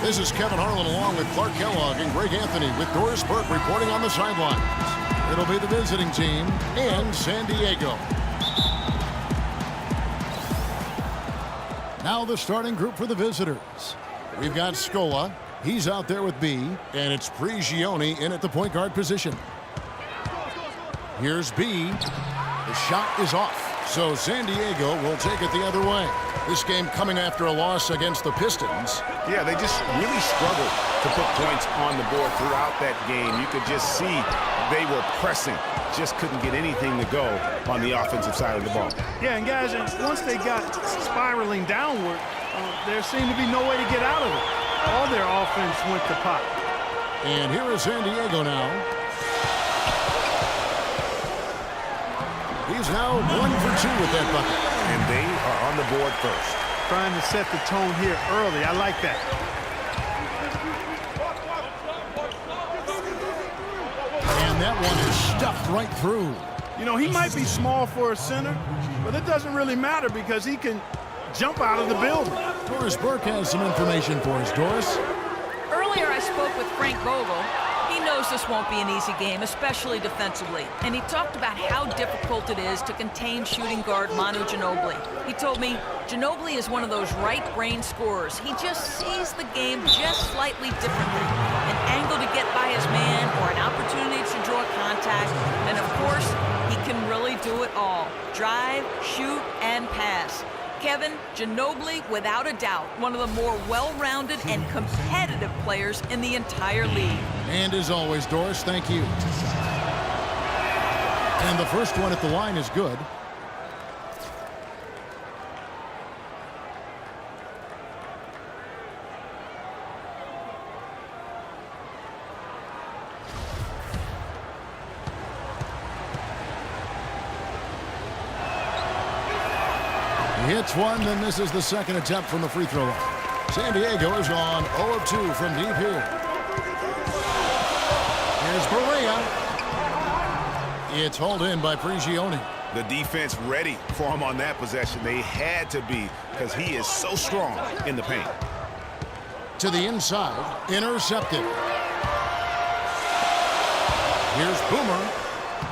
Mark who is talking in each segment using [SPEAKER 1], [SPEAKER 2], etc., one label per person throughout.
[SPEAKER 1] This is Kevin Harlan along with Clark Kellogg and Greg Anthony with Doris Burke reporting on the sidelines. It'll be the visiting team and San Diego. Now the starting group for the visitors. We've got Scola. He's out there with B. And it's Prigioni in at the point guard position. Here's B. The shot is off. So San Diego will take it the other way. This game coming after a loss against the Pistons.
[SPEAKER 2] Yeah, they just really struggled to put points on the board throughout that game. You could just see they were pressing. Just couldn't get anything to go on the offensive side of the ball.
[SPEAKER 3] Yeah, and guys, once they got spiraling downward, there seemed to be no way to get out of it. All their offense went to pot.
[SPEAKER 1] And here is San Diego now. He's now 1 for 2 with that bucket.
[SPEAKER 2] And they are on the board first.
[SPEAKER 3] Trying to set the tone here early. I like that.
[SPEAKER 1] And that one is stuffed right through.
[SPEAKER 3] You know, he might be small for a center, but it doesn't really matter because he can jump out of the building.
[SPEAKER 1] Doris Burke has some information for us. Doris?
[SPEAKER 4] Earlier I spoke with Frank Vogel. He knows this won't be an easy game, especially defensively. And he talked about how difficult it is to contain shooting guard Manu Ginobili. He told me Ginobili is one of those right-brain scorers. He just sees the game just slightly differently. An angle to get by his man or an opportunity to draw contact. And of course, he can really do it all. Drive, shoot, and pass. Kevin, Ginobili, without a doubt, one of the more well-rounded and competitive players in the entire league.
[SPEAKER 1] And as always, Doris, thank you. And the first one at the line is good. He hits one, then this is the second attempt from the free throw line. San Diego is on 0 of 2 from deep here. Here's Perea. It's hauled in by Prigioni.
[SPEAKER 2] The defense ready for him on that possession. They had to be because he is so strong in the paint.
[SPEAKER 1] To the inside, intercepted. Here's Boomer.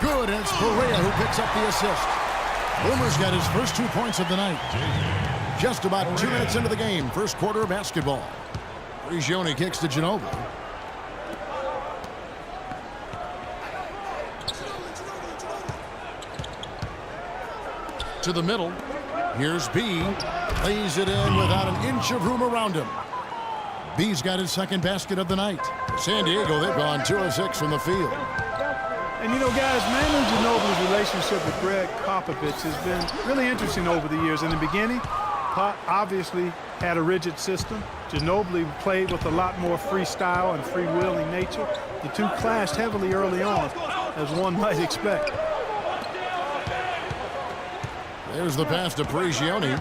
[SPEAKER 1] Good, and it's Perea who picks up the assist. Boomer's got his first 2 points of the night. Just about 2 minutes into the game, first quarter of basketball. Prigioni kicks to Ginobili. To the middle. Here's B. Lays it in without an inch of room around him. B's got his second basket of the night. San Diego, they've gone 2 of 6 from the field.
[SPEAKER 3] And you know, guys, Manu Ginobili's relationship with Greg Popovich has been really interesting over the years. In the beginning, Pop obviously had a rigid system. Ginobili played with a lot more freestyle and free-wheeling nature. The two clashed heavily early on, as one might expect.
[SPEAKER 1] There's the pass to Prigioni.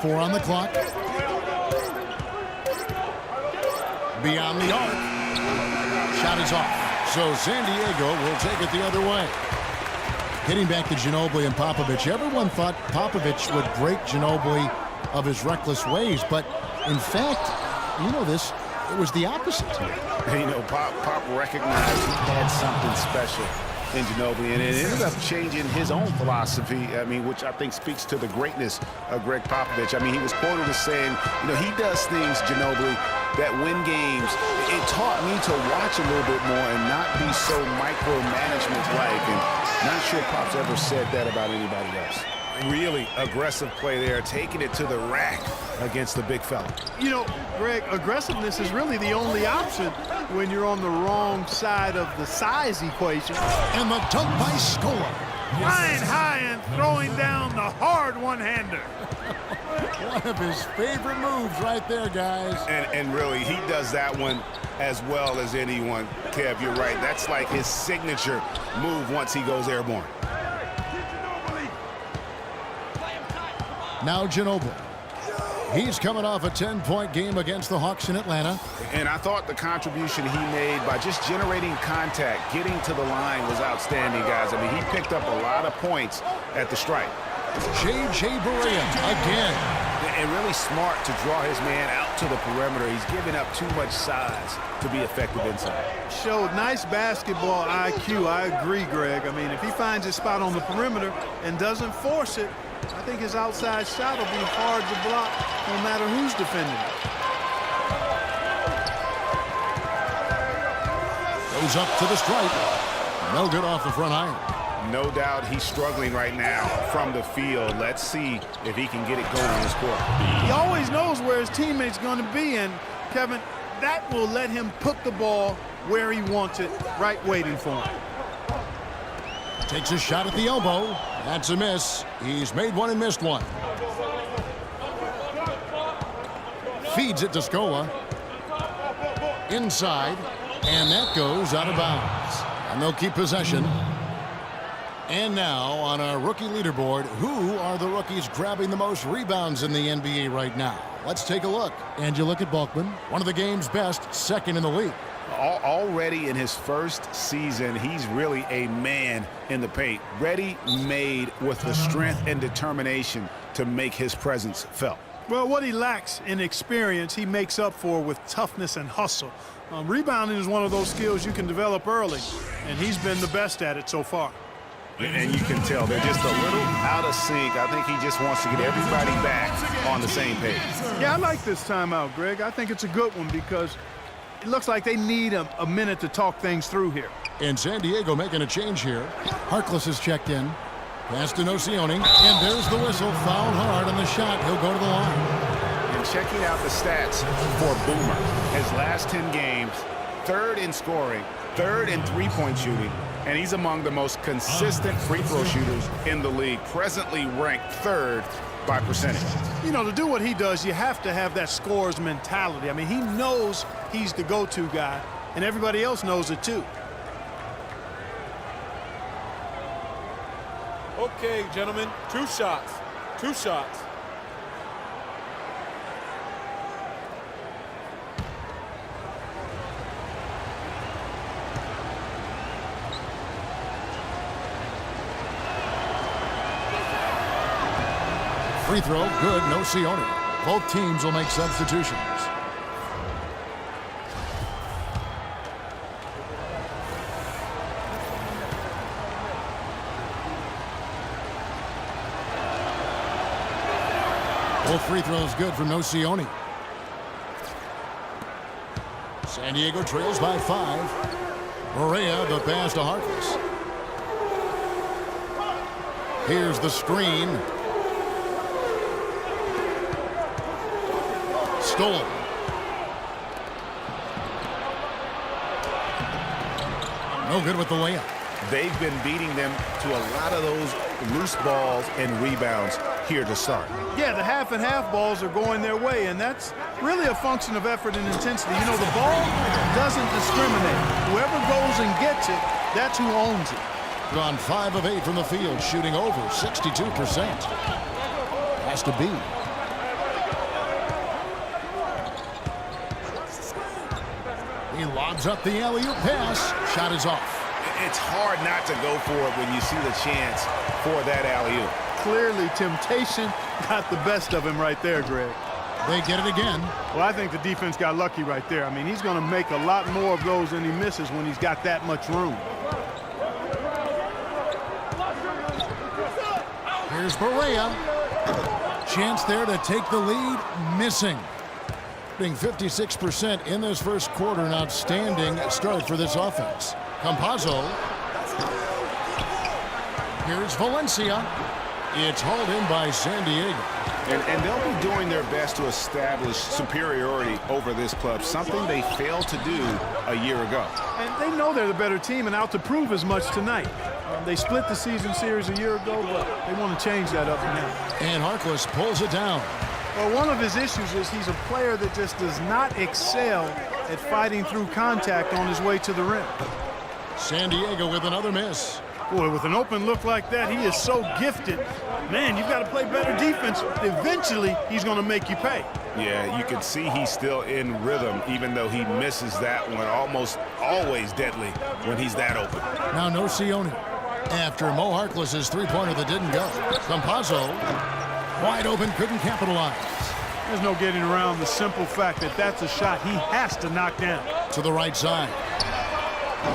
[SPEAKER 1] 4 on the clock. Beyond the arc. Shot is off. So San Diego will take it the other way. Getting back to Ginobili and Popovich, everyone thought Popovich would break Ginobili of his reckless ways, but in fact, you know this, it was the opposite.
[SPEAKER 2] And, you know, Pop recognized he had something special in Ginobili, and it ended up changing his own philosophy, I mean, which I think speaks to the greatness of Greg Popovich. I mean, he was quoted as saying, you know, he does things, Ginobili, that win games. It taught me to watch a little bit more and not be so micromanagement-like, and not sure Pop's ever said that about anybody else. Really aggressive play there, taking it to the rack against the big fella.
[SPEAKER 3] You know, Greg, aggressiveness is really the only option when you're on the wrong side of the size equation.
[SPEAKER 1] And the dunk by Scola.
[SPEAKER 3] Flying high and throwing down the hard one-hander.
[SPEAKER 1] One of his favorite moves right there, guys.
[SPEAKER 2] And really, he does that one as well as anyone. Kev, you're right. That's like his signature move once he goes airborne.
[SPEAKER 1] Now Ginobili. He's coming off a 10-point game against the Hawks in Atlanta.
[SPEAKER 2] And I thought the contribution he made by just generating contact, getting to the line was outstanding, guys. I mean, he picked up a lot of points at the stripe.
[SPEAKER 1] J.J. Barea again.
[SPEAKER 2] And really smart to draw his man out to the perimeter. He's giving up too much size to be effective inside.
[SPEAKER 3] Showed nice basketball IQ. I agree, Greg. I mean, if he finds his spot on the perimeter and doesn't force it, I think his outside shot will be hard to block no matter who's defending it.
[SPEAKER 1] Goes up to the stripe. No good off the front iron.
[SPEAKER 2] No doubt he's struggling right now from the field. Let's see if he can get it going in this quarter.
[SPEAKER 3] He always knows where his teammate's going to be, and, Kevin, that will let him put the ball where he wants it, right waiting for him.
[SPEAKER 1] Takes a shot at the elbow. That's a miss. He's made one and missed one. Feeds it to Scola. Inside, and that goes out of bounds. And they'll keep possession. And now on our rookie leaderboard, who are the rookies grabbing the most rebounds in the NBA right now? Let's take a look. And you look at Bulkman, one of the game's best, second in the league.
[SPEAKER 2] Already in his first season, he's really a man in the paint, ready-made with the strength and determination to make his presence felt.
[SPEAKER 3] Well, what he lacks in experience, he makes up for with toughness and hustle. Rebounding is one of those skills you can develop early, and he's been the best at it so far.
[SPEAKER 2] And you can tell they're just a little out of sync. I think he just wants to get everybody back on the same page.
[SPEAKER 3] Yeah, I like this timeout, Greg. I think it's a good one because it looks like they need a minute to talk things through here.
[SPEAKER 1] And San Diego making a change here. Harkless is checked in. Pass to Nocioni. And there's the whistle. Fouled hard on the shot. He'll go to the line.
[SPEAKER 2] And checking out the stats for Boomer. His last 10 games, third in scoring, third in three-point shooting, and he's among the most consistent free throw shooters in the league, presently ranked third by percentage.
[SPEAKER 3] You know, to do what he does, you have to have that scorer's mentality. I mean, he knows he's the go-to guy, and everybody else knows it too.
[SPEAKER 5] Okay, gentlemen, two shots. Two shots.
[SPEAKER 1] Free throw, good, Nocioni. Both teams will make substitutions. Both free throws good from Nocioni. San Diego trails by 5. Barea, the pass to Harkless. Here's the screen. Stolen. No good with the layup.
[SPEAKER 2] They've been beating them to a lot of those loose balls and rebounds here to start.
[SPEAKER 3] Yeah, the half and half balls are going their way, and that's really a function of effort and intensity. You know, the ball doesn't discriminate. Whoever goes and gets it, that's who owns it.
[SPEAKER 1] Gone 5 of 8 from the field, shooting over 62%. Has to be. He lobs up the alley-oop pass. Shot is off.
[SPEAKER 2] It's hard not to go for it when you see the chance for that alley-oop.
[SPEAKER 3] Clearly, temptation got the best of him right there, Greg.
[SPEAKER 1] They get it again.
[SPEAKER 3] Well, I think the defense got lucky right there. I mean, he's going to make a lot more of those than he misses when he's got that much room.
[SPEAKER 1] Here's Barea. Chance there to take the lead. Missing. Being 56% in this first quarter, an outstanding start for this offense. Campazzo. Here's Valencia. It's hauled in by San Diego.
[SPEAKER 2] And they'll be doing their best to establish superiority over this club, something they failed to do a year ago.
[SPEAKER 3] And they know they're the better team and out to prove as much tonight. They split the season series a year ago, but they want to change that up now.
[SPEAKER 1] And Harkless pulls it down.
[SPEAKER 3] Well, one of his issues is he's a player that just does not excel at fighting through contact on his way to the rim.
[SPEAKER 1] San Diego with another miss.
[SPEAKER 3] Boy, with an open look like that, he is so gifted. Man, you've got to play better defense. Eventually, he's going to make you pay.
[SPEAKER 2] Yeah, you can see he's still in rhythm, even though he misses that one. Almost always deadly when he's that open.
[SPEAKER 1] Now Nocioni. After Mo Harkless's three-pointer that didn't go. Campazzo. Wide open, couldn't capitalize.
[SPEAKER 3] There's no getting around the simple fact that that's a shot he has to knock down.
[SPEAKER 1] To the right side.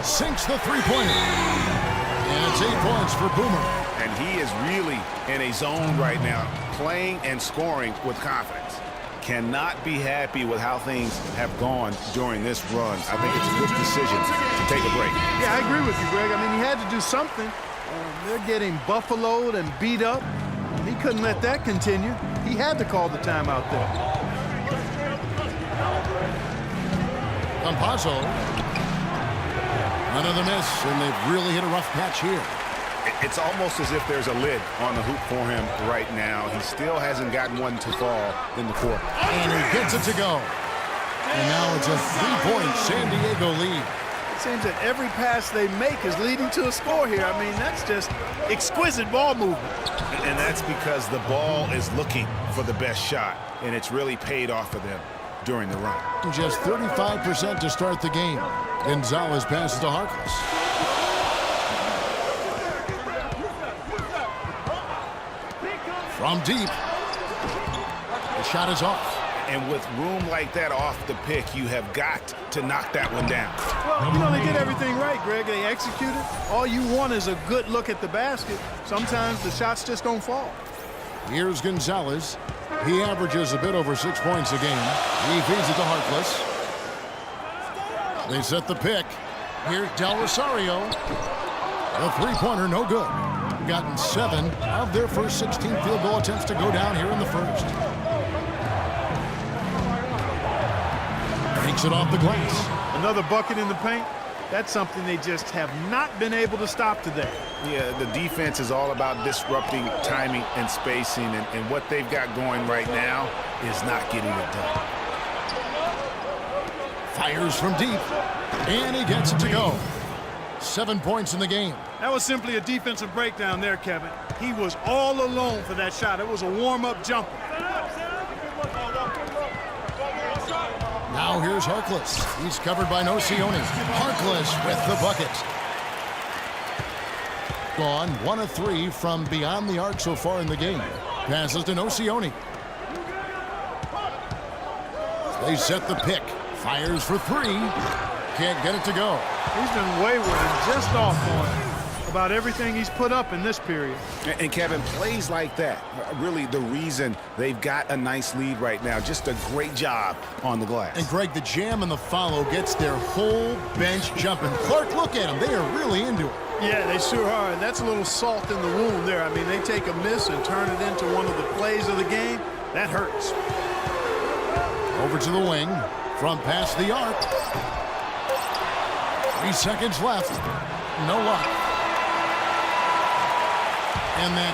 [SPEAKER 1] Sinks the three-pointer. And it's 8 points for Boomer.
[SPEAKER 2] And he is really in a zone right now, playing and scoring with confidence. Cannot be happy with how things have gone during this run. I think it's a good decision to take a break.
[SPEAKER 3] Yeah, I agree with you, Greg. I mean, he had to do something. They're getting buffaloed and beat up. He couldn't let that continue. He had to call the timeout there.
[SPEAKER 1] Campazzo. Another miss, and they've really hit a rough patch here.
[SPEAKER 2] It's almost as if there's a lid on the hoop for him right now. He still hasn't gotten one to fall in the court.
[SPEAKER 1] And he gets it to go. And now it's a 3-point San Diego lead.
[SPEAKER 3] It seems that every pass they make is leading to a score here. I mean, that's just exquisite ball movement.
[SPEAKER 2] And that's because the ball is looking for the best shot, and it's really paid off for them during the run.
[SPEAKER 1] Just 35% to start the game. Gonzalez passes to Harkless. From deep. The shot is off.
[SPEAKER 2] And with room like that off the pick, you have got to knock that one down.
[SPEAKER 3] Well, you know, they did everything right, Greg. They executed. All you want is a good look at the basket. Sometimes the shots just don't fall.
[SPEAKER 1] Here's Gonzalez. He averages a bit over 6 points a game. He feeds it to Harkless. They set the pick. Here's Del Rosario. The three-pointer, no good. Gotten 7 of their first 16 field goal attempts to go down here in the first. Takes it off the glass.
[SPEAKER 3] Another bucket in the paint. That's something they just have not been able to stop today.
[SPEAKER 2] Yeah, the defense is all about disrupting timing and spacing, and what they've got going right now is not getting it done.
[SPEAKER 1] Fires from deep, and he gets it to go. 7 points in the game.
[SPEAKER 3] That was simply a defensive breakdown there, Kevin. He was all alone for that shot. It was a warm-up jumper.
[SPEAKER 1] Now here's Harkless. He's covered by Nocioni. Harkless with the bucket. Gone 1 of 3 from beyond the arc so far in the game. Passes to Nocioni. They set the pick. Fires for 3. Can't get it to go.
[SPEAKER 3] He's been wayward and just off on about everything he's put up in this period.
[SPEAKER 2] And Kevin, plays like that, really the reason they've got a nice lead right now. Just a great job on the glass.
[SPEAKER 1] And Greg, the jam and the follow gets their whole bench jumping. Clark, look at them. They are really into it.
[SPEAKER 3] Yeah, they sure are. And that's a little salt in the wound there. I mean, they take a miss and turn it into one of the plays of the game. That hurts.
[SPEAKER 1] Over to the wing. From past the arc. 3 seconds left. No luck. And that